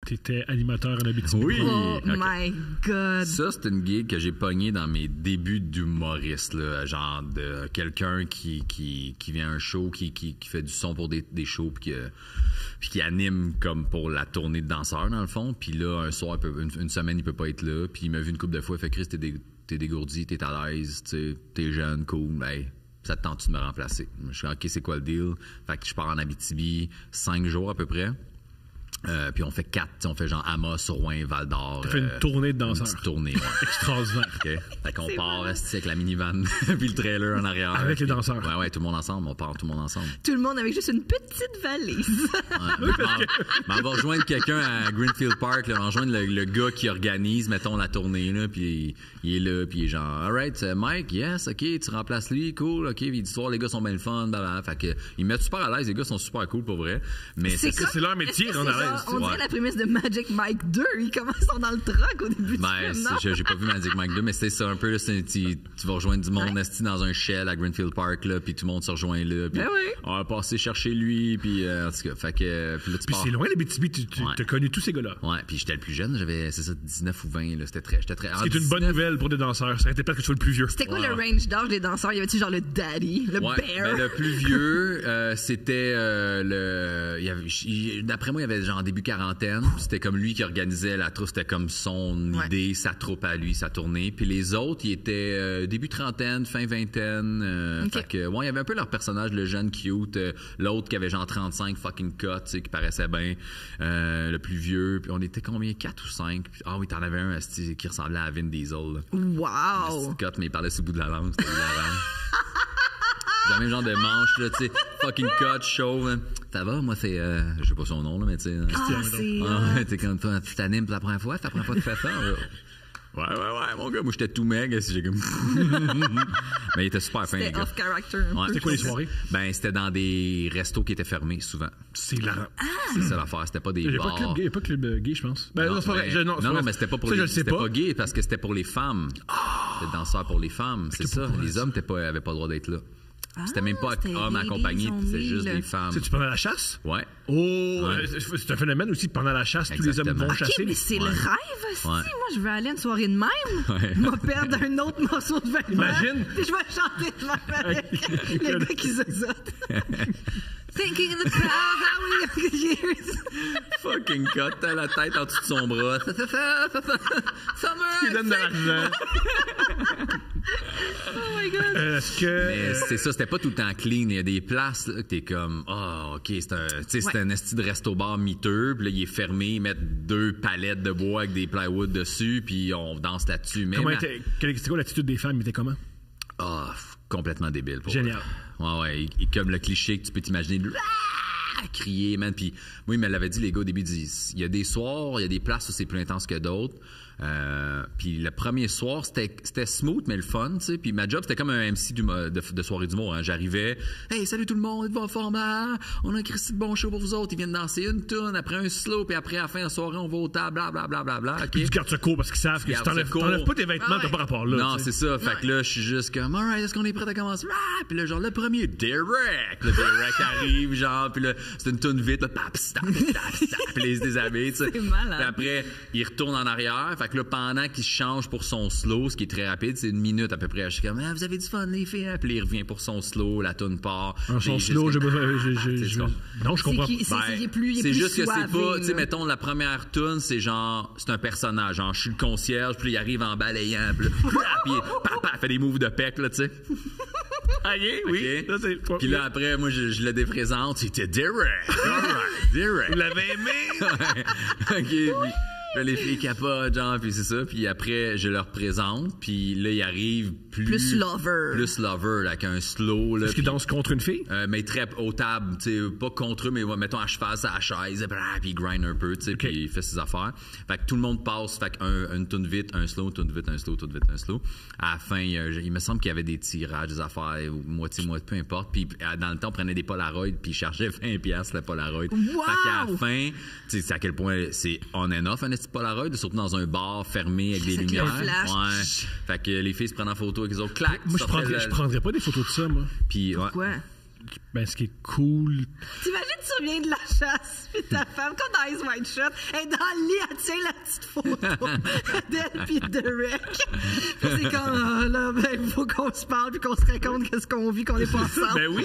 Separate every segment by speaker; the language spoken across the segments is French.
Speaker 1: T'étais animateur en Abitibi.
Speaker 2: Oui.
Speaker 3: Oh
Speaker 2: Okay.
Speaker 3: my God.
Speaker 2: Ça, c'est une gig que j'ai pognée dans mes débuts d'humoriste, là, genre de quelqu'un qui vient à un show, qui fait du son pour des shows, puis qui anime comme pour la tournée de danseurs, dans le fond. Puis là, un soir, une semaine, il peut pas être là. Puis il m'a vu une couple de fois, il fait « Chris, t'es dégourdi, t'es à l'aise, t'es jeune, cool, hey, ça te tente-tu de me remplacer? » Je suis « OK, c'est quoi le deal? » Fait que je pars en Abitibi 5 jours à peu près. Puis on fait 4, on fait genre Amos, Rouen, Val-d'Or.
Speaker 1: T'as fait une tournée de danseurs.
Speaker 2: Une petite tournée, ouais.
Speaker 1: Extraordinaire.
Speaker 2: Okay. Fait qu'on part avec la minivan puis le trailer en arrière.
Speaker 1: Avec les danseurs.
Speaker 2: Ouais, tout le monde ensemble. On part tout le monde ensemble.
Speaker 3: Tout le monde avec juste une petite valise.
Speaker 2: On va rejoindre quelqu'un à Greenfield Park. Là, on va rejoindre le gars qui organise, mettons, la tournée. Là, puis il est là, puis il est genre, alright, Mike, yes, OK, tu remplaces lui, cool, OK. Puis il dit, soir, les gars sont bien le fun, blablabla. Fait que, ils me mettent super à l'aise. Les gars sont super cool pour vrai. Mais
Speaker 1: C'est leur métier, on a
Speaker 3: On dirait la prémisse de Magic Mike 2. Ils commencent dans le truck au début du film, non?
Speaker 2: J'ai pas vu Magic Mike 2, mais c'est ça un peu. Là, tu vas rejoindre du monde dans un shell à Greenfield Park, là, puis tout le monde se rejoint là. Puis on va passer chercher lui, puis en tout cas, fait que puis là,
Speaker 1: puis c'est loin l'Abitibi, tu t'as connu tous ces gars-là.
Speaker 2: Ouais, puis j'étais le plus jeune, j'avais 19 ou 20 là, j'étais très.
Speaker 1: C'est une bonne nouvelle pour des danseurs. Ça a été peut-être que tu sois le plus vieux.
Speaker 3: C'était quoi le range d'âge des danseurs? Y avait-tu genre le daddy, le bear?
Speaker 2: Ben, le plus vieux, c'était d'après moi, il y avait genre début quarantaine. C'était comme lui qui organisait la troupe, c'était comme son idée, sa troupe à lui, sa tournée. Puis les autres, ils étaient début trentaine, fin vingtaine. Fait que, il y avait un peu leur personnage, le jeune cute, l'autre qui avait genre 35 fucking cut, tu sais, qui paraissait bien, le plus vieux. Puis on était combien? 4 ou 5? Puis, oui, t'en avais un qui ressemblait à Vin Diesel. Là.
Speaker 3: Wow!
Speaker 2: Cut, mais il parlait sur le bout de la langue, c'était hilarant. J'ai le même genre de manche, là, tu sais, fucking cut, chauve. Ça va, moi, c'est, je sais pas son nom, là, mais tu sais. T'es comme toi, tu t'animes pour la première fois, c'est la première fois que tu fais ça. Ouais, mon gars, moi, j'étais tout maigre, si j'ai comme. Mais il était super fin, les gars.
Speaker 3: C'était off character.
Speaker 1: C'était quoi les soirées?
Speaker 2: Ben, c'était dans des restos qui étaient fermés, souvent.
Speaker 1: C'est hilarant.
Speaker 2: C'est ça l'affaire, c'était pas des bars.
Speaker 1: Il n'y a pas club gay, je pense. Ben, non, c'est pas vrai.
Speaker 2: Non, mais c'était pas pour les. C'était pas gay parce que c'était pour les femmes. C'était danseur pour les femmes, c'est ça. Les hommes avaient pas le droit d'être là. C'était même pas hommes accompagnés, c'était juste des femmes.
Speaker 1: C'est-tu pendant la chasse?
Speaker 2: Ouais.
Speaker 1: Oh, c'est un phénomène aussi, pendant la chasse, tous les hommes vont chasser.
Speaker 3: Mais c'est le rêve aussi. Moi, je veux aller à une soirée de même. Je vais perdre un autre morceau de vêtement.
Speaker 1: Imagine.
Speaker 3: Puis je vais chanter de même avec le gars qui zozote. Thinking in the crowd how we young years.
Speaker 2: Fucking cut, t'as la tête en dessous de son bras. Summer!
Speaker 1: Il donne de l'argent.
Speaker 3: Oh my God.
Speaker 2: Mais c'est ça, c'était pas tout le temps clean. Il y a des places là, que t'es comme, OK, c'est un esti de resto-bar miteux, puis là, il est fermé, ils mettent 2 palettes de bois avec des plywood dessus, puis on danse là-dessus. Mais
Speaker 1: c'est quoi l'attitude des femmes? Il était comment?
Speaker 2: Complètement débile.
Speaker 1: Génial.
Speaker 2: Ouais, et comme le cliché que tu peux t'imaginer, crier, man. Puis moi, il me l'avait dit, les gars, au début, il y a des soirs, il y a des places où c'est plus intense que d'autres. Puis le premier soir, c'était smooth, mais le fun, tu sais. Puis ma job, c'était comme un MC de soirée d'humour. Hein. J'arrivais, hey, salut tout le monde, êtes-vous en format? On a un Christy de bon show pour vous autres. Ils viennent danser une tune, après un slow, puis après, à la fin de la soirée, on va au table, blablabla.
Speaker 1: Puis du garde-secours, parce qu'ils savent que si t'enlèves pas tes vêtements, t'as pas rapport là.
Speaker 2: Non, c'est ça. Fait que là, je suis juste comme, alright, est-ce qu'on est prêt à commencer? Puis là, genre, le premier, Derek. Le Derek arrive, genre, puis là, c'est une tune vite, là, puis les déshabille, tu sais.
Speaker 3: C'est malade.
Speaker 2: Puis après, il retourne en arrière. Fait que là, pendant qu'il se change pour son slow, ce qui est très rapide, c'est 1 minute à peu près. Je suis comme, vous avez du fun, les filles. Puis il revient pour son slow, la tune part.
Speaker 1: Son slow, non, je comprends.
Speaker 2: C'est juste que c'est pas, tu sais, mettons, la première tune, c'est genre, c'est un personnage. Genre, je suis le concierge, puis il arrive en balayant, puis papa fait des moves de pec, là, tu sais.
Speaker 1: Oui.
Speaker 2: Puis là, après, moi, je le déprésente. C'était Derek. Derek.
Speaker 1: Vous l'avez aimé?
Speaker 2: OK. Puis les filles capotent, genre, puis c'est ça. Puis après, je leur présente. Puis là, il arrive
Speaker 3: plus lover.
Speaker 2: Plus lover, là, qu'un slow. Là,
Speaker 1: est-ce qu'il danse contre une fille?
Speaker 2: Mais très aux tables, tu sais, pas contre eux, mais mettons à cheval, à la chaise, puis il grind un peu, tu sais, puis il fait ses affaires. Fait que tout le monde passe, fait qu'une tune vite, un slow, tune vite, un slow, tune vite, un slow. À la fin, il me semble qu'il y avait des tirages, des affaires, moitié, peu importe. Puis dans le temps, on prenait des Polaroids, puis il chargeait 20$ le Polaroid.
Speaker 3: Wow!
Speaker 2: Fait qu'à la fin, tu sais, à quel point c'est on and off, un petit Polaroid, surtout dans un bar fermé avec des lumières. Fait que les filles se prennent en photo avec les autres, clac.
Speaker 1: Moi, je prendrais pas des photos de ça, moi.
Speaker 2: Puis,
Speaker 3: pourquoi?
Speaker 1: ce qui est cool.
Speaker 3: T'imagines, tu reviens de la chasse, puis ta femme, comme dans Ice White Shot, elle est dans le lit, elle tient la petite photo d'elle puis de Rick. Puis c'est comme, là, ben, il faut qu'on se parle puis qu'on se raconte qu'est-ce qu'on vit, qu'on est pas ensemble.
Speaker 1: Ben oui!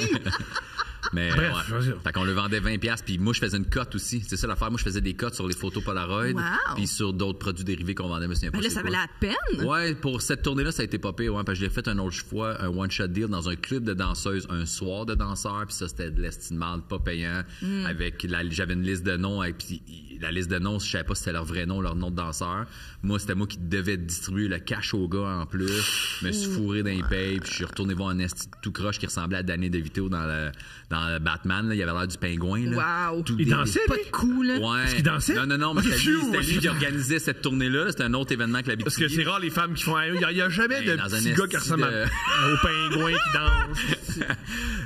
Speaker 2: Mais
Speaker 1: Bref,
Speaker 2: ouais. Fait qu'on le vendait 20$, puis moi je faisais une cote aussi. C'est ça l'affaire. Moi je faisais des cotes sur les photos Polaroid,
Speaker 3: Wow.
Speaker 2: puis sur d'autres produits dérivés qu'on vendait, mais c'est
Speaker 3: Ben là,
Speaker 2: impossible.
Speaker 3: ça valait la peine.
Speaker 2: Ouais, pour cette tournée-là, ça a été pas pire, ouais, parce que j'ai fait une autre fois un one-shot deal dans un club de danseuses, un soir de danseurs, puis ça, c'était de l'estimable, pas payant, avec j'avais une liste de noms, et puis la liste de noms, je savais pas si c'était leur vrai nom, leur nom de danseur. Moi, c'était moi qui devais distribuer le cash aux gars en plus. Je me suis fourré dans les payes, puis je suis retourné voir un esti tout croche qui ressemblait à Danny DeVito dans le Batman, là. Il avait l'air du pingouin, là.
Speaker 3: Wow.
Speaker 2: Tout
Speaker 1: Il dansait,
Speaker 3: Pas
Speaker 1: lui?
Speaker 3: de coup, là.
Speaker 2: Ouais.
Speaker 1: Est-ce qu'il dansait?
Speaker 2: Non, mais c'était lui qui organisait cette tournée-là. C'était un autre événement que la
Speaker 1: Parce que c'est rare les femmes qui font. Il n'y a jamais
Speaker 2: Ben,
Speaker 1: de
Speaker 2: dans
Speaker 1: petit
Speaker 2: un
Speaker 1: gars qui
Speaker 2: esti
Speaker 1: ressemble au pingouin qui danse.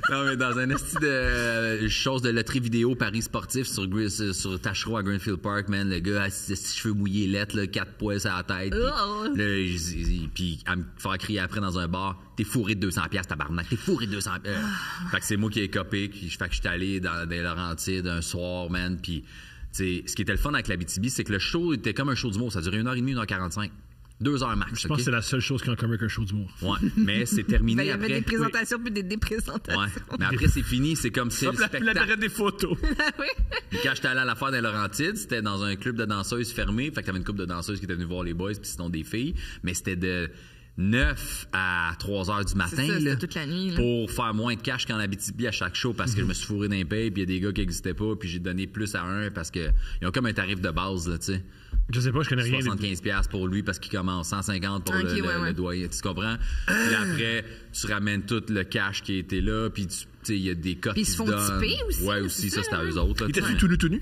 Speaker 2: Non, mais dans un esti de chose de loterie vidéo Paris sportif sur Tachereau à Greenfield Park, man, le gars a ses cheveux mouillés lettres, 4 poils sur la tête.
Speaker 3: Oh.
Speaker 2: Puis à me faire crier après dans un bar, t'es fourré de 200$, tabarnak, t'es fourré de 200$. Fait que c'est moi qui ai copé, fait que j'étais allé dans les Laurentides un soir, man, puis ce qui était le fun avec l'Abitibi, c'est que le show était comme un show d'humour, ça durait 1h30, 1h45. 2 heures max.
Speaker 1: Je pense que c'est la seule chose qui a en commun qu'un show d'humour.
Speaker 2: Ouais, mais c'est terminé
Speaker 3: Ben, il y
Speaker 2: après.
Speaker 3: avait des présentations puis des déprésentations.
Speaker 2: Ouais, mais après c'est fini, c'est comme c'est le
Speaker 1: La
Speaker 2: spectacle.
Speaker 1: période des photos.
Speaker 3: Oui.
Speaker 2: Puis quand j'étais allé à l'affaire des Laurentides, c'était dans un club de danseuses fermé, fait que t'avais une couple de danseuses qui étaient venues voir les boys, puis sinon des filles, mais c'était de 9 à 3 heures du matin,
Speaker 3: C'est ça, c'était
Speaker 2: là,
Speaker 3: toute la nuit, là.
Speaker 2: pour faire moins de cash qu'en Abitibi à chaque show parce que je me suis fourré dans les payes, puis il y a des gars qui n'existaient pas, puis j'ai donné plus à un parce que ils ont comme un tarif de base, là, tu sais.
Speaker 1: Je sais pas, je connais rien.
Speaker 2: 75$ pour lui parce qu'il commence, 150$ pour le doyen, tu comprends? Puis après, tu ramènes tout le cash qui était là, puis tu sais, il y a des cotes
Speaker 3: Puis
Speaker 2: qui
Speaker 3: ils se
Speaker 2: se
Speaker 3: font
Speaker 2: donnent.
Speaker 3: tiper aussi,
Speaker 2: Ouais,
Speaker 3: là,
Speaker 2: aussi,
Speaker 3: c'est
Speaker 2: ça,
Speaker 3: ça,
Speaker 2: c'était à
Speaker 3: là.
Speaker 2: eux autres. Là,
Speaker 1: Il était
Speaker 2: tu sais.
Speaker 1: tout nu?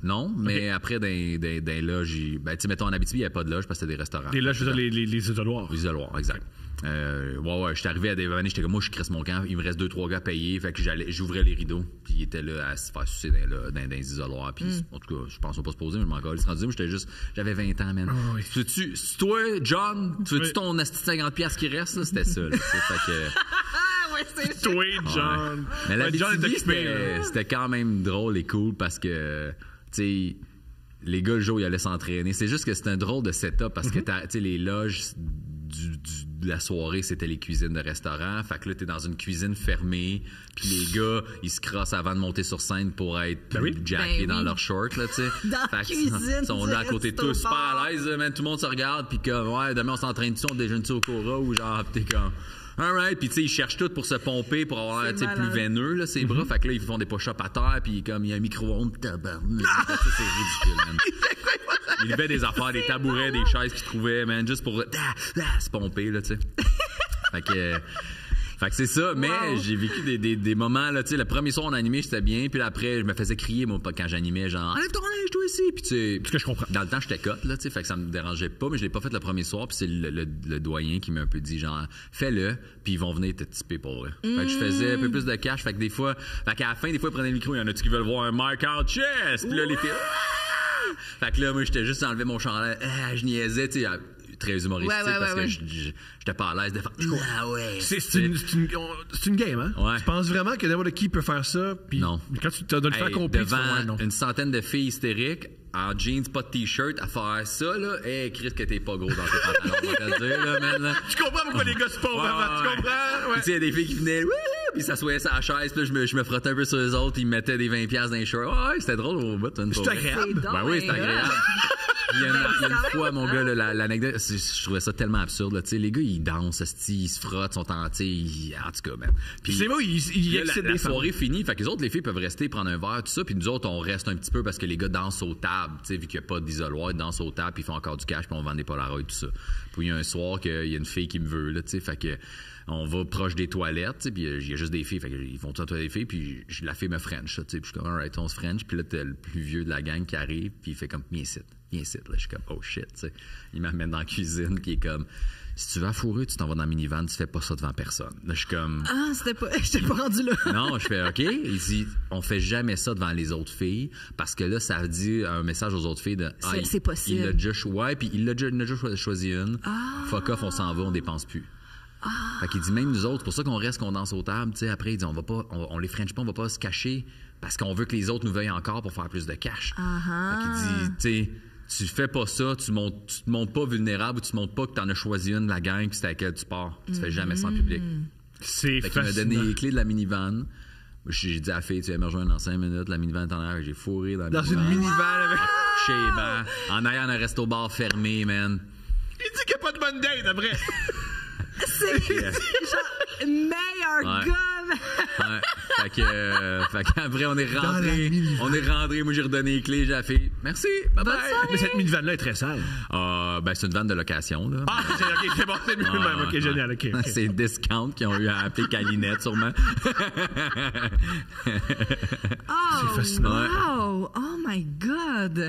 Speaker 2: Non, mais après, dans les loges, ben, tu sais, mettons, en Abitibi, il n'y avait pas de loge parce que c'était des restaurants.
Speaker 1: Et là, je veux dire, les isoloirs.
Speaker 2: Les isoloirs, exact. Ouais, j'étais arrivé à des années, j'étais comme, moi, je crisse mon camp, il me reste 2-3 gars à payer, fait que j'ouvrais les rideaux, puis il était là à se faire sucer dans les isoloirs, puis en tout cas, je pense pas se poser, mais je m'en calais. J'avais 20 ans, man.
Speaker 1: Oh, oui.
Speaker 2: C'est toi, John, tu veux-tu ton asti 50$ qui reste, là? C'était ça, là, fait que...
Speaker 3: Ah, ouais, c'est ça.
Speaker 1: Toi, John.
Speaker 2: Mais la
Speaker 1: John est
Speaker 2: BTB,
Speaker 1: occupé, là.
Speaker 2: c'était quand même drôle et cool parce que, tu sais, les gars, le jour, ils allaient s'entraîner. C'est juste que c'était un drôle de setup parce que, tu sais, les loges de la soirée, c'était les cuisines de restaurant. Fait que là, t'es dans une cuisine fermée, puis les gars, ils se crossent avant de monter sur scène pour être jackés dans leurs shorts, là, tu sais.
Speaker 3: Dans la cuisine,
Speaker 2: Ils sont là à
Speaker 3: du
Speaker 2: côté de tous,
Speaker 3: resto
Speaker 2: super
Speaker 3: bar.
Speaker 2: à l'aise, man. Tout le monde se regarde, puis comme, ouais, demain, on s'entraîne-tu, on déjeune-tu au Cora, ou genre, pis t'es comme... Alright, puis tu sais, ils cherchent tout pour se pomper, pour avoir
Speaker 3: C'est
Speaker 2: tu sais, plus
Speaker 3: malade.
Speaker 2: veineux, là, ses bras. Fait que là, ils font des push-ups à terre, puis comme il y a un micro-ondes, tabarnak. Ça, c'est ridicule, man. Il avait des affaires, des tabourets, des chaises qu'ils trouvaient, man, juste pour se pomper, là, tu sais. Fait que c'est ça, mais j'ai vécu des moments, là, tu sais, le premier soir en animé, j'étais bien, puis après, je me faisais crier, moi, quand j'animais, genre, enlève ton linge, toi ici, puis tu sais.
Speaker 1: Ce que je comprends.
Speaker 2: Dans le temps, j'étais cote, là, tu sais, fait que ça me dérangeait pas, mais je l'ai pas fait le premier soir, puis c'est le doyen qui m'a un peu dit, genre, fais-le, puis ils vont venir te tiper pour vrai. Fait que je faisais un peu plus de cash, fait que des fois, fait qu'à la fin, des fois, ils prenaient le micro, il y en a-tu qui veulent voir un mark out chest, puis là, les filles, ah! Fait que là, moi, j'étais juste enlevé mon chandail, je niaisais, tu sais, très humoristique parce que j'étais pas à l'aise de faire ah ouais.
Speaker 1: C'est une game, hein?
Speaker 2: Ouais.
Speaker 1: Tu penses vraiment que n'importe qui peut faire ça? Puis
Speaker 2: non.
Speaker 1: Quand tu dois le faire compris, tu
Speaker 2: devant
Speaker 1: fais, ouais, non.
Speaker 2: une centaine de filles hystériques en jeans, pas de t-shirt, à faire ça, là, Chris, que t'es pas gros dans tes pantalons, on va te le dire, là, man, là.
Speaker 1: Tu comprends pourquoi les gars se font vraiment? Tu comprends? Ouais.
Speaker 2: Puis tu sais, il y a des filles qui venaient, wouhou, puis s'assoyaient sur la chaise, puis là, je me frottais un peu sur eux autres, ils me mettaient des 20$ dans les shirts. Ouais, c'était drôle au bout.
Speaker 1: C'est agréable.
Speaker 2: Ben oui, c'est agréable. Il y a une fois, mon gars, là, l'anecdote, je trouvais ça tellement absurde. Là, les gars, ils dansent, ils se frottent, sont en tout cas, man. Puis
Speaker 1: C'est moi, ils
Speaker 2: là,
Speaker 1: excitent
Speaker 2: la
Speaker 1: des femmes.
Speaker 2: soirée finie, fait que les autres, les filles peuvent rester, prendre un verre, tout ça, puis nous autres, on reste un petit peu parce que les gars dansent aux tables, tu sais, vu qu'il n'y a pas d'isoloir, ils dansent aux tables, puis ils font encore du cash, puis on vend des Polaroids, tout ça. Puis il y a un soir qu'il y a une fille qui me veut, là, tu sais, fait que on va proche des toilettes, tu sais, puis il y a juste des filles, fait qu'ils vont tout des filles, puis la fille me French, tu sais, puis je suis comme, alright, on se French, puis là, t'as le plus vieux de la gang qui arrive, puis il fait comme, viens ici, là, je suis comme, oh shit, tu sais. Il m'amène dans la cuisine, puis il est comme, si tu veux fourrer, tu t'en vas dans le minivan, tu fais pas ça devant personne. Là, je suis comme,
Speaker 3: Ah, j'étais pas rendu là.
Speaker 2: non, je fais OK. Il dit, on fait jamais ça devant les autres filles parce que là, ça dit un message aux autres filles de
Speaker 3: C'est possible.
Speaker 2: Il l'a déjà choisi, puis il l'a déjà choisi une. Fuck off, on s'en va, on dépense plus. Fait qu'il dit, même nous autres, c'est pour ça qu'on reste, qu'on danse aux tables. Tu sais, après, il dit, on les french pas, on va pas se cacher parce qu'on veut que les autres nous veuillent encore pour faire plus de cash. Fait qu'il dit, tu sais, tu fais pas ça, tu te montres pas vulnérable ou tu te montres pas que t'en as choisi une de la gang puis c'est à laquelle tu pars. Tu fais jamais ça en public.
Speaker 1: C'est
Speaker 2: Fait qu'il m'a
Speaker 1: fascinant.
Speaker 2: donné les clés de la minivan. J'ai dit à la fille, tu vas me rejoindre dans 5 minutes. La minivan est en arrière. J'ai fourré dans
Speaker 1: Dans une minivan avec...
Speaker 2: Chez les bancs, en ayant un resto-bar fermé, man.
Speaker 1: Il dit qu'il n'y a pas de bonne date après.
Speaker 3: C'est genre meilleur
Speaker 2: Ouais.
Speaker 3: gars.
Speaker 2: Ouais. Fait qu'après, on est rentré. Moi, j'ai redonné les clés. J'ai la fille. Merci. Bye-bye.
Speaker 1: Mais cette minivan-là est très sale.
Speaker 2: Ben, c'est une vanne de location, là.
Speaker 1: Ah, c'est bon, c'est mieux de même. OK, génial. OK.
Speaker 2: C'est Discount qui ont eu à appeler Calinette, sûrement.
Speaker 3: Oh,
Speaker 1: fascinant.
Speaker 3: wow. Oh my God.